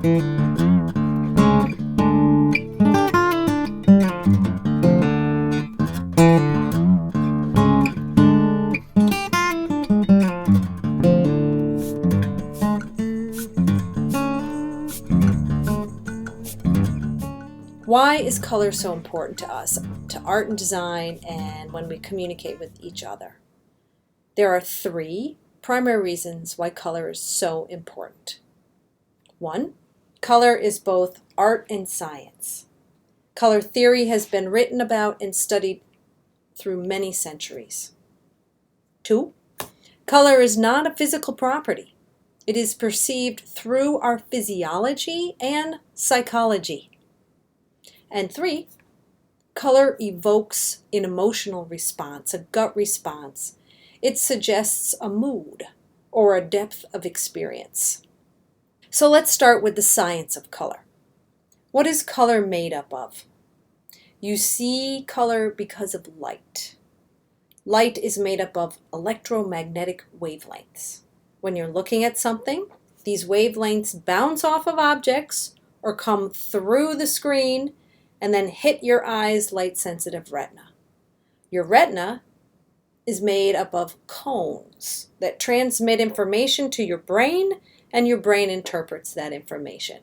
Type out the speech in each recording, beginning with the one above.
Why is color so important to us, to art and design, and when we communicate with each other? There are three primary reasons why color is so important. One, color is both art and science. Color theory has been written about and studied through many centuries. Two, color is not a physical property. It is perceived through our physiology and psychology. And three, color evokes an emotional response, a gut response. It suggests a mood or a depth of experience. So let's start with the science of color. What is color made up of? You see color because of light. Light is made up of electromagnetic wavelengths. When you're looking at something, these wavelengths bounce off of objects or come through the screen and then hit your eye's light-sensitive retina. Your retina is made up of cones that transmit information to your brain, and your brain interprets that information.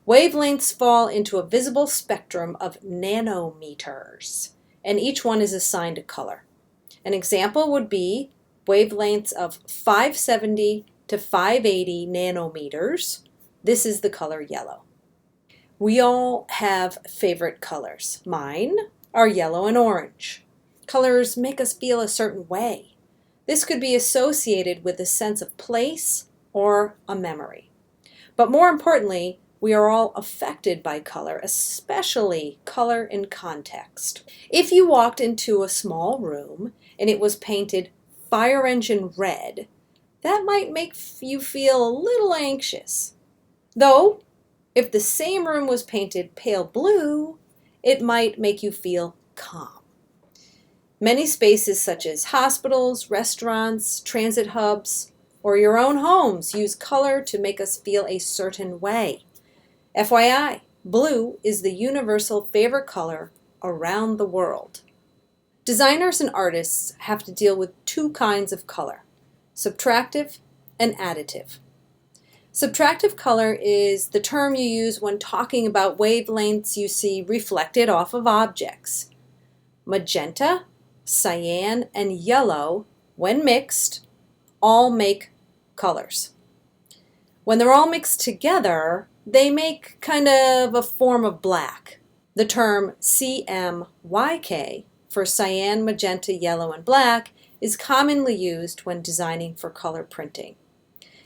Wavelengths fall into a visible spectrum of nanometers, and each one is assigned a color. An example would be wavelengths of 570 to 580 nanometers. This is the color yellow. We all have favorite colors. Mine are yellow and orange. Colors make us feel a certain way. This could be associated with a sense of place or a memory. But more importantly, we are all affected by color, especially color in context. If you walked into a small room and it was painted fire engine red, that might make you feel a little anxious. Though, if the same room was painted pale blue, it might make you feel calm. Many spaces such as hospitals, restaurants, transit hubs, or your own homes use color to make us feel a certain way. FYI, blue is the universal favorite color around the world. Designers and artists have to deal with two kinds of color, subtractive and additive. Subtractive color is the term you use when talking about wavelengths you see reflected off of objects. Magenta, cyan, and yellow, when mixed, all make colors. When they're all mixed together, they make kind of a form of black. The term CMYK for cyan, magenta, yellow, and black is commonly used when designing for color printing.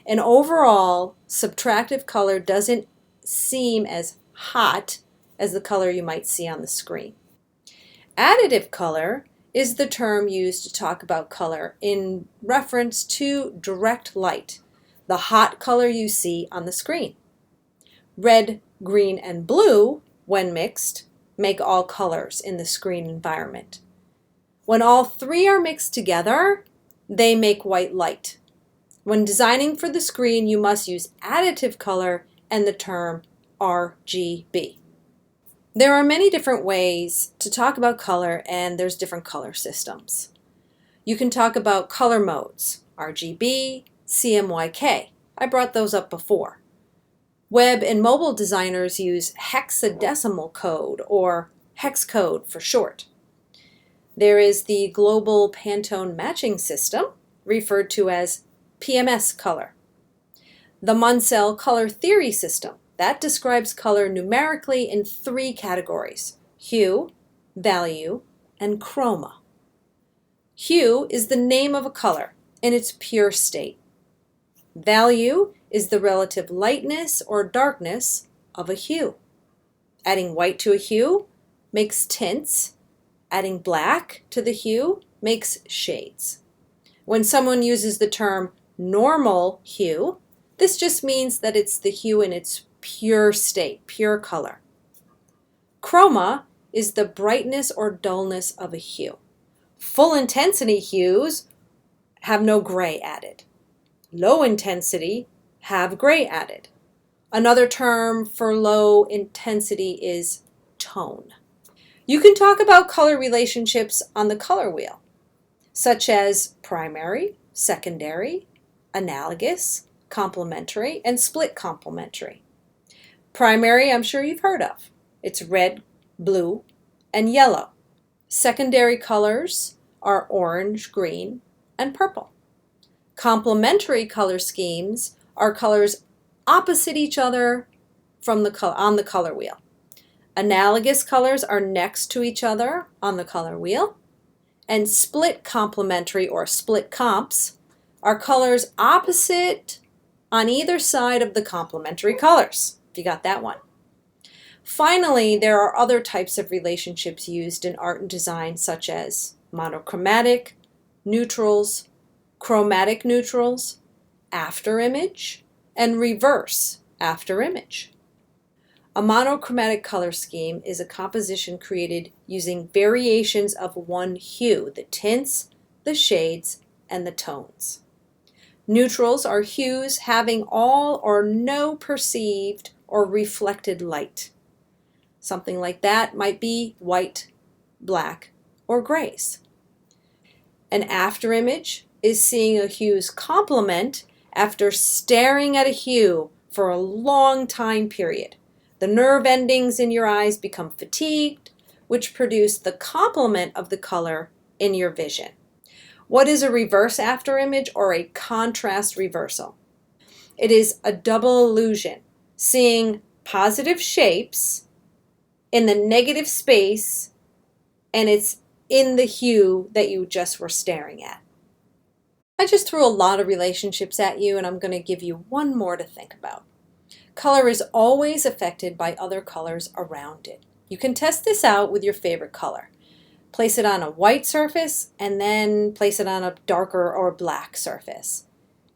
And overall, subtractive color doesn't seem as hot as the color you might see on the screen. Additive color is the term used to talk about color in reference to direct light, the hot color you see on the screen. Red, green, and blue, when mixed, make all colors in the screen environment. When all three are mixed together, they make white light. When designing for the screen, you must use additive color and the term RGB. There are many different ways to talk about color, and there's different color systems. You can talk about color modes, RGB, CMYK. I brought those up before. Web and mobile designers use hexadecimal code, or hex code for short. There is the Global Pantone Matching System, referred to as PMS color. The Munsell color theory system, that describes color numerically in three categories: hue, value, and chroma. Hue is the name of a color in its pure state. Value is the relative lightness or darkness of a hue. Adding white to a hue makes tints. Adding black to the hue makes shades. When someone uses the term normal hue, this just means that it's the hue in its pure state, pure color. Chroma is the brightness or dullness of a hue. Full intensity hues have no gray added. Low intensity have gray added. Another term for low intensity is tone. You can talk about color relationships on the color wheel, such as primary, secondary, analogous, complementary, and split complementary. Primary, I'm sure you've heard of. It's red, blue, and yellow. Secondary colors are orange, green, and purple. Complementary color schemes are colors opposite each other on the color wheel. Analogous colors are next to each other on the color wheel. And split complementary or split comps are colors opposite on either side of the complementary colors, if you got that one. Finally, there are other types of relationships used in art and design, such as monochromatic, neutrals, chromatic neutrals, afterimage, and reverse afterimage. A monochromatic color scheme is a composition created using variations of one hue, the tints, the shades, and the tones. Neutrals are hues having all or no perceived or reflected light. Something like that might be white, black, or grays. An afterimage is seeing a hue's complement after staring at a hue for a long time period. The nerve endings in your eyes become fatigued, which produce the complement of the color in your vision. What is a reverse afterimage or a contrast reversal? It is a double illusion, seeing positive shapes in the negative space, and it's in the hue that you just were staring at. I just threw a lot of relationships at you, and I'm going to give you one more to think about. Color is always affected by other colors around it. You can test this out with your favorite color. Place it on a white surface and then place it on a darker or black surface.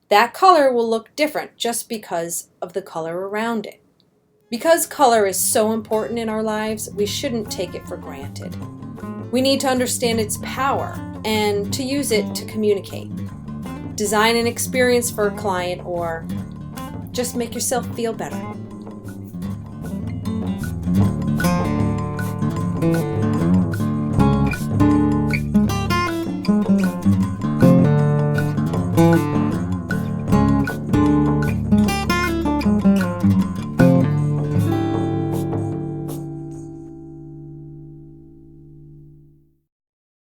That color will look different just because of the color around it. Because color is so important in our lives, we shouldn't take it for granted. We need to understand its power and to use it to communicate. Design an experience for a client or just make yourself feel better.